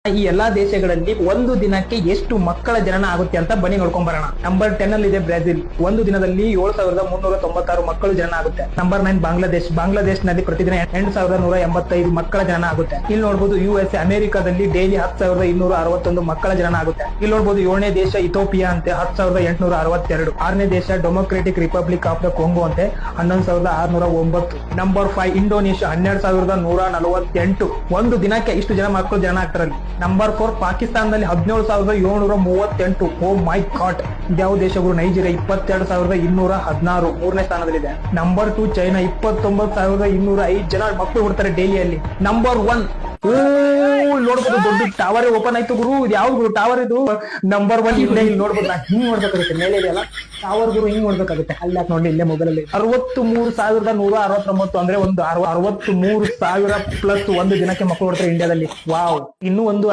ಈ ಎಲ್ಲಾ ದೇಶಗಳಲ್ಲಿ ಒಂದು ದಿನಕ್ಕೆ ಎಷ್ಟು ಮಕ್ಕಳ ಜನನ ಆಗುತ್ತೆ ಅಂತ ಬನ್ನಿ ನೋಡ್ಕೊಂಡ್ ಬರೋಣ. ನಂಬರ್ 10 ಅಲ್ಲಿ ಇದೆ ಬ್ರೆಜಿಲ್. ಒಂದು ದಿನದಲ್ಲಿ 7,396 ಮಕ್ಕಳು ಜನನ ಆಗುತ್ತೆ. ನಂಬರ್ 9 ಬಾಂಗ್ಲಾದೇಶ್ ನಲ್ಲಿ ಪ್ರತಿದಿನ 8,185 ಮಕ್ಕಳ ಜನನ ಆಗುತ್ತೆ. ಇಲ್ಲಿ ನೋಡಬಹುದು US ಅಮೆರಿಕಾದಲ್ಲಿ ಡೈಲಿ 10,261 ಮಕ್ಕಳ ಜನನ ಆಗುತ್ತೆ. ಇಲ್ಲಿ ನೋಡಬಹುದು 7ನೇ ದೇಶ ಇಥೋಪಿಯಾ ಅಂತೆ 10,862. 6ನೇ ದೇಶ ಡೆಮೊಕ್ರೆಟಿಕ್ ರಿಪಬ್ಲಿಕ್ ಆಫ್ ದ ಕೊಂಗೋ ಅಂತೆ 11,609. Number 5 Indonesia 12,148. ಒಂದು ದಿನಕ್ಕೆ ಇಷ್ಟು ಜನ ಮಕ್ಕಳು ಜನನ ಆಗ್ತಾರಲ್ಲಿ. ನಂಬರ್ 4 ಪಾಕಿಸ್ತಾನದಲ್ಲಿ 17,738. ಓ ಮೈ ಗಾಡ್, ಇದ್ಯಾವ ದೇಶಗಳು? ನೈಜೀರಿಯಾ 22,216 ಮೂರನೇ ಸ್ಥಾನದಲ್ಲಿದೆ. ನಂಬರ್ 2 ಚೈನಾ 29,205 ಜನ ಮಕ್ಕಳು ಹುಡ್ತಾರೆ ಡೈಲಿಯಲ್ಲಿ. ನಂಬರ್ 1 ನೋಡ್ಬೋದು, ದೊಡ್ಡ ಟವರ್ ಓಪನ್ ಆಯ್ತು ಗುರು. ಇದು ಯಾವ ಗುರು ಟವರ್ ಇದು? ನಂಬರ್ 1 ಇಲ್ಲೇ. ಇಲ್ಲಿ ನೋಡ್ಬೋದು, ನಾ ಹಿಂಗ್ ನೋಡ್ಬೇಕಾಗುತ್ತೆ, ಮೇಲೆ ಇದೆಯಲ್ಲ ಟವರ್ ಗುರು, ಹಿಂಗ್ ನೋಡ್ಬೇಕಾಗುತ್ತೆ. ಅಲ್ಲಿ ನೋಡಿ ಇಲ್ಲೇ ಮೊಬೈಲ್ ಅಲ್ಲಿ 63,169 ಅಂದ್ರೆ ಒಂದು 63,000 ಪ್ಲಸ್ ಒಂದು ದಿನಕ್ಕೆ ಮಕ್ಕಳು ಹೊಡ್ತಾರೆ ಇಂಡಿಯಾದಲ್ಲಿ. ವಾವ್. ಇನ್ನೂ ಒಂದು